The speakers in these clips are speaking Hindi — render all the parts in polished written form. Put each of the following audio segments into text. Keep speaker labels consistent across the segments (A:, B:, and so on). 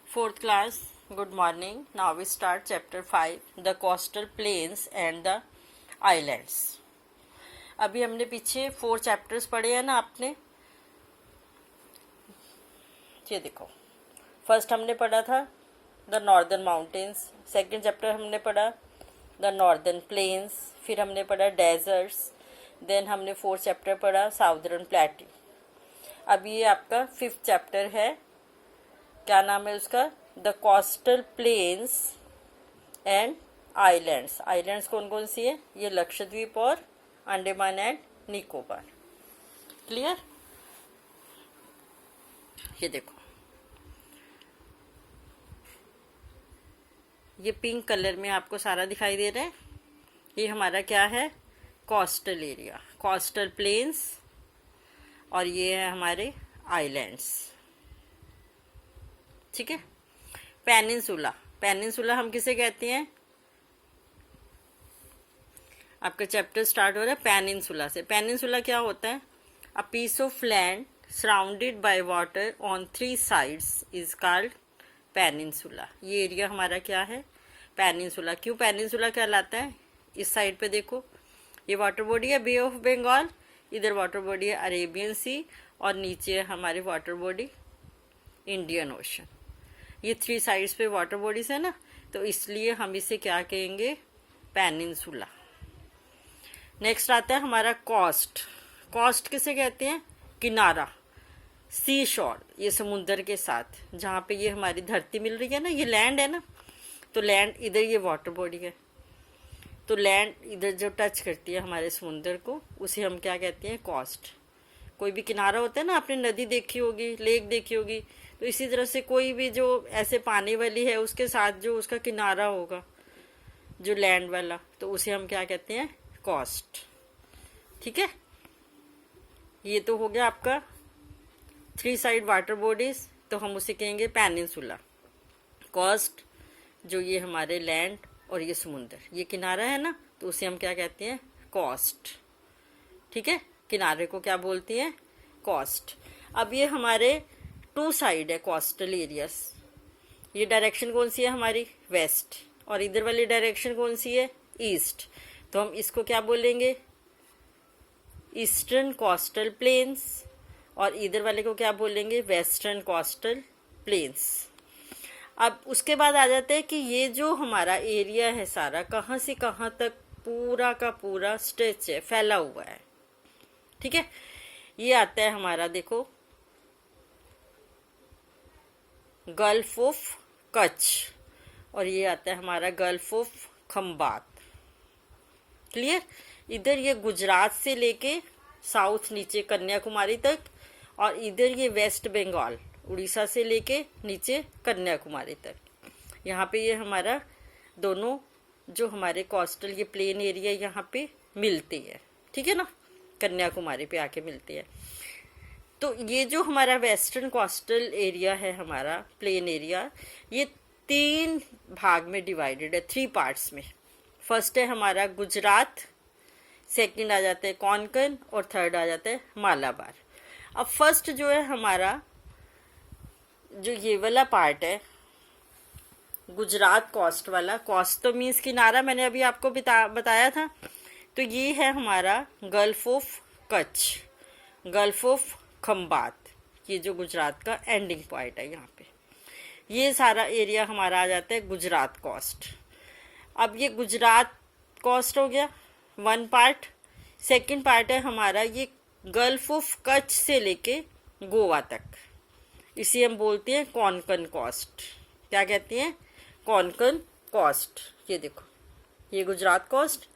A: Fourth class, good morning. Now we start chapter 5, the coastal plains and the islands. अभी हमने पीछे 4 चैप्टर्स पढ़े हैं ना आपने, ये देखो। फर्स्ट हमने पढ़ा था the northern mountains, second chapter हमने पढ़ा द नॉर्दर्न प्लेन्स, फिर हमने पढ़ा डेजर्ट्स, देन हमने 4th चैप्टर पढ़ा साउदर्न प्लेट्यू। अभी ये आपका 5th चैप्टर है, क्या नाम है उसका, the coastal plains and islands. Islands कौन कौन सी है, ये लक्षद्वीप और अंडमान एंड निकोबार। क्लियर? ये देखो, ये पिंक कलर में आपको सारा दिखाई दे रहा है, ये हमारा क्या है, कोस्टल एरिया, कोस्टल प्लेन्स, और ये है हमारे आइलैंड्स। ठीक है। पेनिनसुला, पेनिनसुला हम किसे कहते हैं, आपका चैप्टर स्टार्ट हो रहा है पेनिनसुला से। पेनिनसुला क्या होता है, a piece of land surrounded by water on 3 sides is called peninsula. ये एरिया हमारा क्या है, पेनिनसुला। क्यों पेनिनसुला कहलाता है, इस साइड पे देखो, ये वाटर बॉडी है बे ऑफ बंगाल, इधर वाटर बॉडी है अरेबियन सी, और नीचे है हमारी वाटर बॉडी इंडियन ओशन। ये 3 साइड्स पे वाटर बॉडीज है ना, तो इसलिए हम इसे क्या कहेंगे, पेनिनसुला। नेक्स्ट आता है हमारा कोस्ट। कोस्ट किसे कहते हैं, किनारा, सी शोर, ये समुद्र के साथ, जहाँ पे ये हमारी धरती मिल रही है ना, ये लैंड है ना, तो लैंड इधर, ये वाटर बॉडी है, तो लैंड इधर जो टच करती है हमारे समुद्र को, उसे हम क्या कहते हैं, कोस्ट। कोई भी किनारा होता है ना, आपने नदी देखी होगी, लेक देखी होगी, तो इसी तरह से कोई भी जो ऐसे पानी वाली है उसके साथ जो उसका किनारा होगा, जो लैंड वाला, तो उसे हम क्या कहते हैं, कोस्ट। ठीक है। ये तो हो गया आपका 3 साइड वाटर बॉडीज, तो हम उसे कहेंगे पेनिनसुला। कोस्ट जो ये हमारे लैंड और ये समुद्र, ये किनारा है ना, तो उसे हम क्या कहते हैं, कोस्ट। ठीक है, किनारे को क्या बोलती हैं, कोस्ट। अब ये हमारे 2 साइड है कोस्टल एरियाज। ये डायरेक्शन कौन सी है हमारी, वेस्ट, और इधर वाली डायरेक्शन कौन सी है, ईस्ट। तो हम इसको क्या बोलेंगे, ईस्टर्न कोस्टल प्लेन्स, और इधर वाले को क्या बोलेंगे, वेस्टर्न कोस्टल प्लेन्स। अब उसके बाद आ जाते हैं कि ये जो हमारा एरिया है सारा, कहाँ से कहाँ तक पूरा का पूरा स्ट्रेच है, फैला हुआ है। ठीक है। ये आता है हमारा, देखो, गल्फ ऑफ कच्छ, और ये आता है हमारा गल्फ ऑफ खंबात। क्लियर? इधर ये गुजरात से लेके साउथ नीचे कन्याकुमारी तक, और इधर ये वेस्ट बंगाल, उड़ीसा से लेके नीचे कन्याकुमारी तक। यहाँ पे ये हमारा दोनों जो हमारे कोस्टल ये प्लेन एरिया यहाँ पे मिलती है। ठीक है ना, कन्याकुमारी पे आके मिलती है। तो ये जो हमारा वेस्टर्न कोस्टल एरिया है, हमारा प्लेन एरिया, ये 3 भाग में डिवाइडेड है, 3 पार्ट्स में। फर्स्ट है हमारा गुजरात, सेकंड आ जाता है कोंकण, और थर्ड आ जाता है मालाबार। अब फर्स्ट जो है हमारा, जो ये वाला पार्ट है गुजरात कोस्ट वाला, कोस्ट तो मीन्स किनारा, मैंने अभी आपको बताया था, तो ये है हमारा gulf of Kutch, gulf of Khambhat, ये जो गुजरात का एंडिंग पॉइंट है, यहाँ पे ये सारा एरिया हमारा आ जाता है गुजरात कोस्ट। अब ये गुजरात कोस्ट हो गया 1 पार्ट। सेकंड पार्ट है हमारा ये गल्फ ऑफ कच्छ से लेके गोवा तक, इसे हम बोलते हैं कोंकण कोस्ट। क्या कहते हैं, कोंकण कोस्ट। ये देखो, ये Gujarat coast,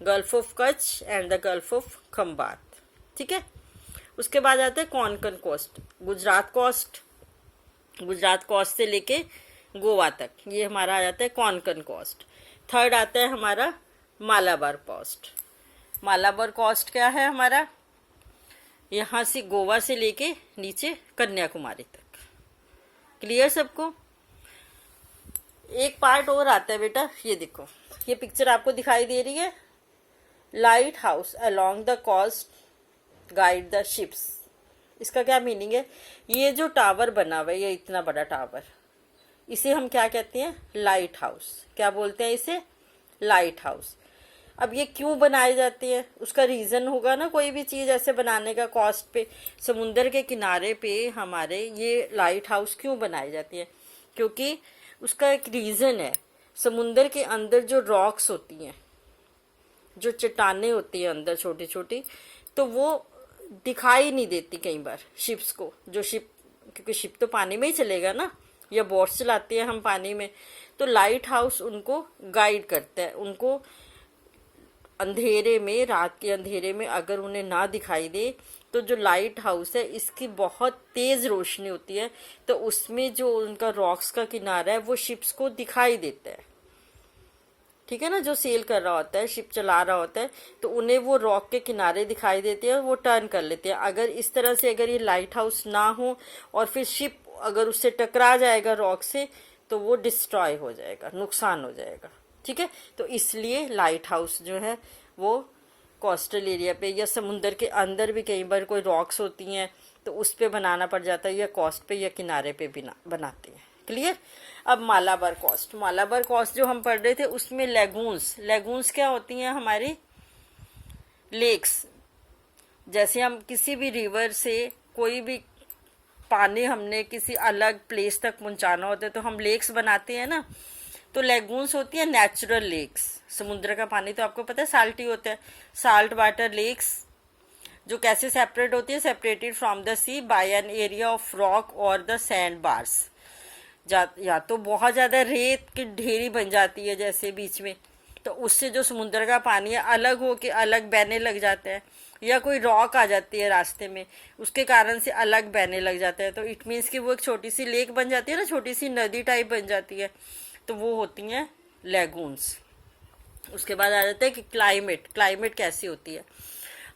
A: gulf of Kutch and the gulf of Khambhat. ठीक है। उसके बाद आता है Konkan coast, Gujarat coast, Gujarat coast से लेके गोवा तक, ये हमारा आ जाता है कोंकण कोस्ट। थर्ड आता है हमारा मालाबार कोस्ट। मालाबार कोस्ट क्या है हमारा, यहाँ से गोवा से लेके नीचे कन्याकुमारी तक। क्लियर सबको? एक पार्ट और आता है बेटा, ये देखो, ये पिक्चर आपको दिखाई दे रही है, lighthouse along the coast guide the ships. इसका क्या मीनिंग है, ये जो टावर बना हुआ है, ये इतना बड़ा टावर, इसे हम क्या कहते हैं, लाइट हाउस। क्या बोलते हैं इसे, लाइट हाउस। अब ये क्यों बनाए जाते हैं, उसका रीज़न होगा ना, कोई भी चीज़ ऐसे बनाने का कॉस्ट पे। समुंदर के किनारे पे हमारे ये लाइट हाउस क्यों बनाई जाती है, क्योंकि उसका एक रीज़न है। समुंदर के अंदर जो रॉक्स होती हैं, जो चट्टानें होती हैं अंदर छोटी छोटी, तो वो दिखाई नहीं देती कई बार शिप्स को। जो शिप, क्योंकि शिप तो पानी में ही चलेगा ना, या बोट चलाते हैं हम पानी में, तो लाइट हाउस उनको गाइड करता है। उनको अंधेरे में, रात के अंधेरे में अगर उन्हें ना दिखाई दे, तो जो लाइट हाउस है इसकी बहुत तेज रोशनी होती है, तो उसमें जो उनका रॉक्स का किनारा है वो शिप्स को दिखाई देता है। ठीक है ना, जो सेल कर रहा होता है, शिप चला रहा होता है, तो उन्हें वो रॉक के किनारे दिखाई देते हैं, वो टर्न कर लेते हैं। अगर इस तरह से अगर ये लाइट हाउस ना हो और फिर शिप अगर उससे टकरा जाएगा रॉक से, तो वो डिस्ट्रॉय हो जाएगा, नुकसान हो जाएगा। ठीक है, तो इसलिए लाइट हाउस जो है वो कोस्टल एरिया पे या समुंदर के अंदर भी कई बार कोई रॉक्स होती हैं तो उस पे बनाना पड़ जाता है, या कोस्ट पे या किनारे पे भी बनाते हैं। क्लियर। अब मालाबार कोस्ट, मालाबार कोस्ट जो हम पढ़ रहे थे उसमें लेगून्स, लेगून्स क्या होती हैं, हमारी लेक्स। जैसे हम किसी भी रिवर से कोई भी पानी हमने किसी अलग प्लेस तक पहुंचाना होता है तो हम लेक्स बनाते हैं ना, तो लेगून्स होती है नेचुरल लेक्स। समुद्र का पानी तो आपको पता है साल्टी होता है, साल्ट वाटर लेक्स, जो कैसे सेपरेट होती है, separated from the sea by an area of rock और द सैंड बार्स। या तो बहुत ज़्यादा रेत की ढेरी बन जाती है जैसे बीच में, तो उससे जो समुद्र का पानी है अलग हो के अलग बहने लग जाता है, या कोई रॉक आ जाती है रास्ते में, उसके कारण से अलग बहने लग जाता है, तो इट मीन्स कि वो एक छोटी सी लेक बन जाती है ना, छोटी सी नदी टाइप बन जाती है, तो वो होती हैं लेगून्स। उसके बाद आ जाता है कि क्लाइमेट, क्लाइमेट कैसी होती है।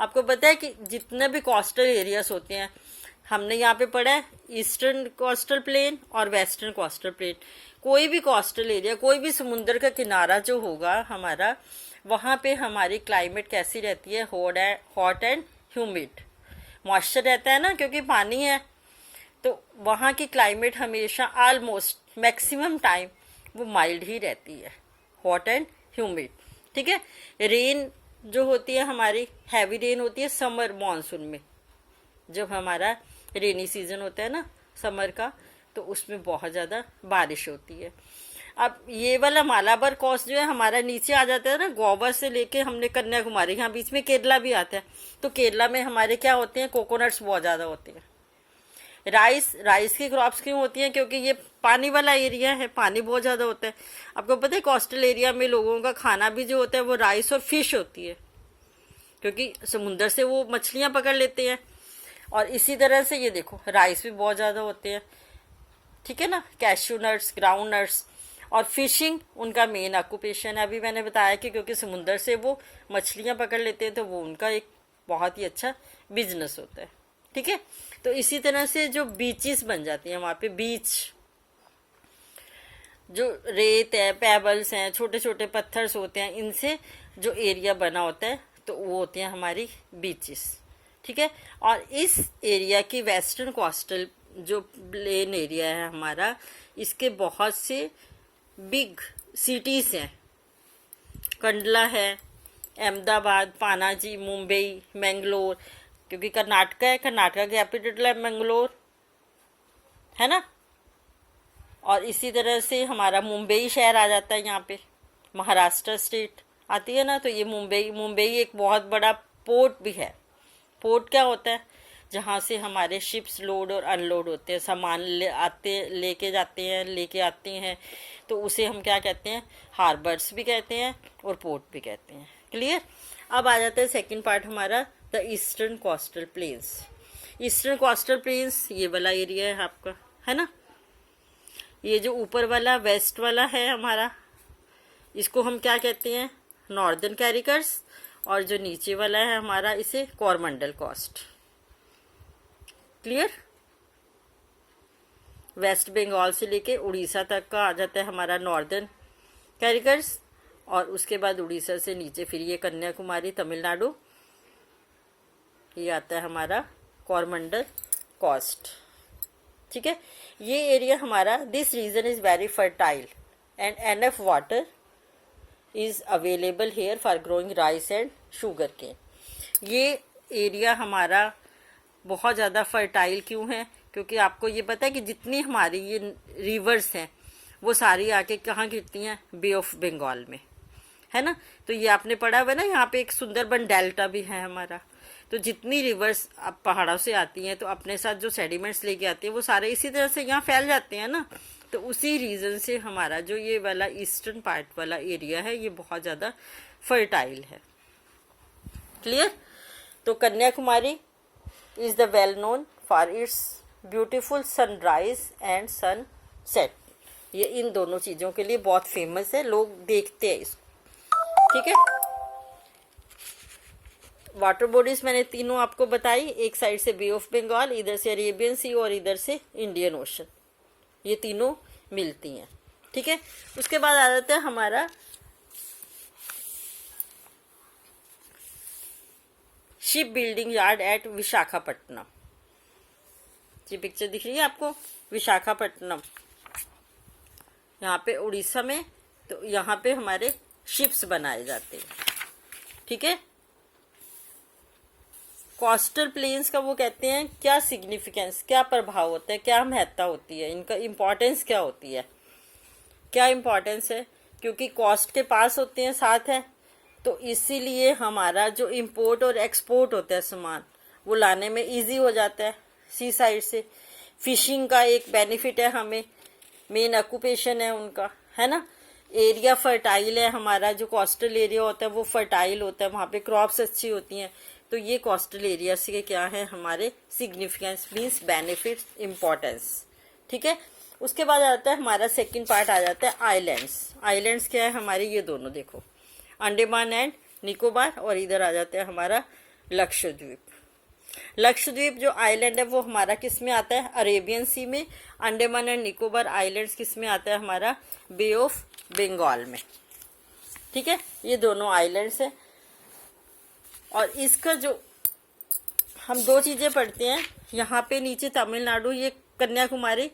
A: आपको पता है कि जितने भी कोस्टल एरियाज होते हैं, हमने यहाँ पे पढ़ा है ईस्टर्न कोस्टल प्लेन और वेस्टर्न कोस्टल प्लेन। कोई भी कोस्टल एरिया, कोई भी समुद्र का किनारा जो होगा हमारा, वहाँ पे हमारी क्लाइमेट कैसी रहती है, हॉट एंड ह्यूमिड। मॉइस्चर रहता है ना, क्योंकि पानी है, तो वहाँ की क्लाइमेट हमेशा ऑलमोस्ट मैक्सिमम टाइम वो माइल्ड ही रहती है, हॉट एंड ह्यूमिड। ठीक है। रेन जो होती है हमारी, हैवी रेन होती है समर मॉनसून में, जब हमारा रेनी सीजन होता है ना समर का, तो उसमें बहुत ज़्यादा बारिश होती है। अब ये वाला मालाबार कोस्ट जो है हमारा नीचे आ जाता है ना, गोवा से लेके हमने कन्याकुमारी, यहाँ बीच में केरला भी आता है, तो केरला में हमारे क्या होते हैं, कोकोनट्स बहुत ज़्यादा होते हैं। राइस की क्रॉप्स क्यों होती हैं, क्योंकि ये पानी वाला एरिया है, पानी बहुत ज़्यादा होता है। आपको पता है कोस्टल एरिया में लोगों का खाना भी जो होता है वो राइस और फिश होती है, क्योंकि समुंदर से वो मछलियाँ पकड़ लेते हैं। और इसी तरह से ये देखो राइस भी बहुत ज़्यादा होते हैं, ठीक है ना, कैश्यू नट्स, ग्राउंड नट्स। और फिशिंग उनका मेन ऑक्यूपेशन है। अभी मैंने बताया कि क्योंकि समुंदर से वो मछलियाँ पकड़ लेते हैं, तो वो उनका एक बहुत ही अच्छा बिजनेस होता है। ठीक है। तो इसी तरह से जो बीचेस बन जाती हैं वहाँ पे, बीच जो रेत है, पेबल्स हैं, छोटे छोटे पत्थर्स होते हैं, इनसे जो एरिया बना होता है तो वो होती हैं हमारी बीचेस। ठीक है। और इस एरिया की वेस्टर्न कोस्टल जो प्लेन एरिया है हमारा, इसके बहुत से बिग सिटीज़ हैं। कंडला है, अहमदाबाद, पानाजी, मुंबई, मैंगलोर, क्योंकि कर्नाटका है, कर्नाटका की कैपिटल है मैंगलोर, है ना। और इसी तरह से हमारा मुंबई शहर आ जाता है यहाँ पे, महाराष्ट्र स्टेट आती है ना, तो ये मुंबई एक बहुत बड़ा पोर्ट भी है। पोर्ट क्या होता है, जहाँ से हमारे शिप्स लोड और अनलोड होते हैं, सामान लेके आते हैं, तो उसे हम क्या कहते हैं, हार्बर्स भी कहते हैं और पोर्ट भी कहते हैं। क्लियर। अब आ जाता है सेकंड पार्ट हमारा, the eastern coastal planes. Eastern coastal planes ये वाला एरिया है आपका, है ना। ये जो ऊपर वाला वेस्ट वाला है हमारा, इसको हम क्या कहते हैं, नॉर्दर्न कैरिकर्स, और जो नीचे वाला है हमारा, इसे Coromandel coast. Clear. West Bengal से लेके उड़ीसा तक का आ जाता है हमारा नॉर्दर्न कैरिकर्स, और उसके बाद उड़ीसा से नीचे फिर ये कन्याकुमारी, तमिलनाडु, ये आता है हमारा कोरमंडल कोस्ट। ठीक है। ये एरिया हमारा, this region is very fertile and enough water is available here for growing rice and sugarcane. ये एरिया हमारा बहुत ज़्यादा फर्टाइल क्यों है? क्योंकि आपको ये पता है कि जितनी हमारी ये रिवर्स हैं वो सारी आके कहाँ गिरती हैं? बे ऑफ बंगाल में, है ना। तो ये आपने पढ़ा हुआ है ना, यहाँ पे एक सुंदरबन डेल्टा भी है हमारा। तो जितनी रिवर्स अब पहाड़ों से आती हैं तो अपने साथ जो सेडिमेंट्स लेके आती हैं वो सारे इसी तरह से यहाँ फैल जाते हैं ना। तो उसी रीजन से हमारा जो ये वाला ईस्टर्न पार्ट वाला एरिया है ये बहुत ज़्यादा फर्टाइल है। क्लियर? तो Kanyakumari is the well known for its beautiful sunrise and sunset. ये इन दोनों चीज़ों के लिए बहुत फेमस है, लोग देखते हैं इसको। ठीक है। वाटर बॉडीज मैंने तीनों आपको बताई, एक साइड से बे ऑफ बंगाल, इधर से अरेबियन सी और इधर से इंडियन ओशन, ये तीनों मिलती हैं। ठीक है। उसके बाद आ जाता है हमारा shipbuilding yard at Visakhapatnam. ये पिक्चर दिख रही है आपको, विशाखापट्टनम यहाँ पे उड़ीसा में। तो यहाँ पे हमारे शिप्स बनाए जाते हैं। ठीक है। कोस्टल प्लेन्स का वो कहते हैं क्या सिग्निफिकेंस, क्या प्रभाव होता है, क्या महत्ता होती है, इनका इम्पोर्टेंस क्या होती है? क्या इम्पोर्टेंस है? क्योंकि कॉस्ट के पास होते हैं, साथ है, तो इसीलिए हमारा जो इम्पोर्ट और एक्सपोर्ट होता है सामान वो लाने में इजी हो जाता है सी साइड से। फिशिंग का एक बेनिफिट है हमें, मेन ऑक्यूपेशन है उनका, है ना। एरिया फर्टाइल है हमारा, जो कोस्टल एरिया होता है वो फर्टाइल होता है, वहाँ पे क्रॉप्स अच्छी होती हैं। तो ये कोस्टल एरिया से क्या है हमारे सिग्निफिकेंस, मीन्स बेनिफिट्स, इम्पोर्टेंस। ठीक है। उसके बाद आता है हमारा सेकंड पार्ट, आ जाता है आइलैंड्स। आइलैंड्स क्या है हमारे? ये दोनों देखो, अंडमान एंड निकोबार, और इधर आ जाता है हमारा लक्षद्वीप। लक्षद्वीप जो आइलैंड है वो हमारा किस में आता है? अरेबियन सी में। अंडमान एंड निकोबार आइलैंड्स किस में आता है हमारा? बे ऑफ बंगाल में। ठीक है। ये दोनों आइलैंड्स है। और इसका जो हम दो चीजें पढ़ते हैं, यहाँ पे नीचे तमिलनाडु, ये Kanyakumari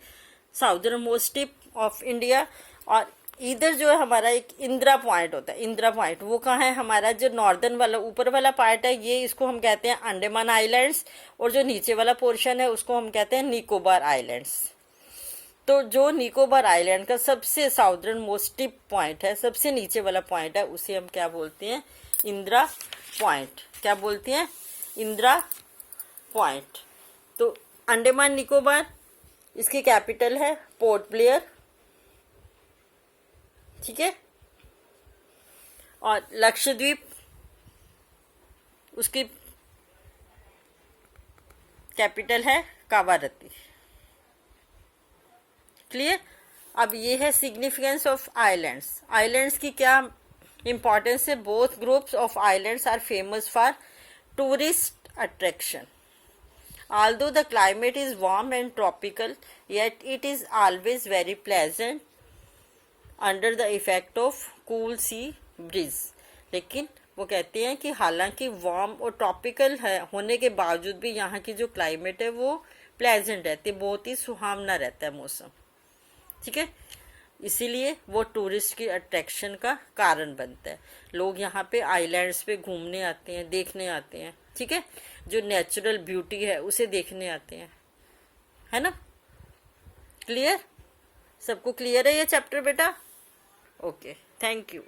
A: southern most tip of India, और इधर जो है हमारा एक इंदिरा पॉइंट होता है। इंदिरा पॉइंट वो कहाँ है? हमारा जो नॉर्दर्न वाला ऊपर वाला पार्ट है ये, इसको हम कहते हैं अंडमान आइलैंड्स, और जो नीचे वाला पोर्शन है उसको हम कहते हैं निकोबार आइलैंड्स। तो जो निकोबार आइलैंड का सबसे साउदर्न मोस्ट टिप पॉइंट है, सबसे नीचे वाला पॉइंट है, उसे हम क्या बोलते हैं? इंदिरा पॉइंट। क्या बोलते हैं? इंदिरा पॉइंट। तो अंडमान निकोबार, इसकी कैपिटल है पोर्ट ब्लेयर। ठीक है। और लक्षद्वीप, उसकी कैपिटल है कावारत्ती। क्लियर? अब ये है सिग्निफिकेंस ऑफ आइलैंड्स। आइलैंड्स की क्या इंपॉर्टेंस है? Both groups of islands are famous for tourist attraction. Although the climate is warm and tropical, yet it is always very pleasant under the effect of cool sea breeze. लेकिन वो कहते हैं कि हालांकि वार्म और ट्रॉपिकल है होने के बावजूद भी यहाँ की जो क्लाइमेट है वो प्लेजेंट रहती है, बहुत ही सुहावना रहता है मौसम। ठीक है। इसीलिए वो टूरिस्ट की अट्रैक्शन का कारण बनता है। लोग यहाँ पे आइलैंड्स पे घूमने आते हैं, देखने आते हैं। ठीक है। जो नेचुरल ब्यूटी है उसे देखने आते हैं, है ना। क्लियर? सबको क्लियर है ये चैप्टर बेटा? Okay, thank you.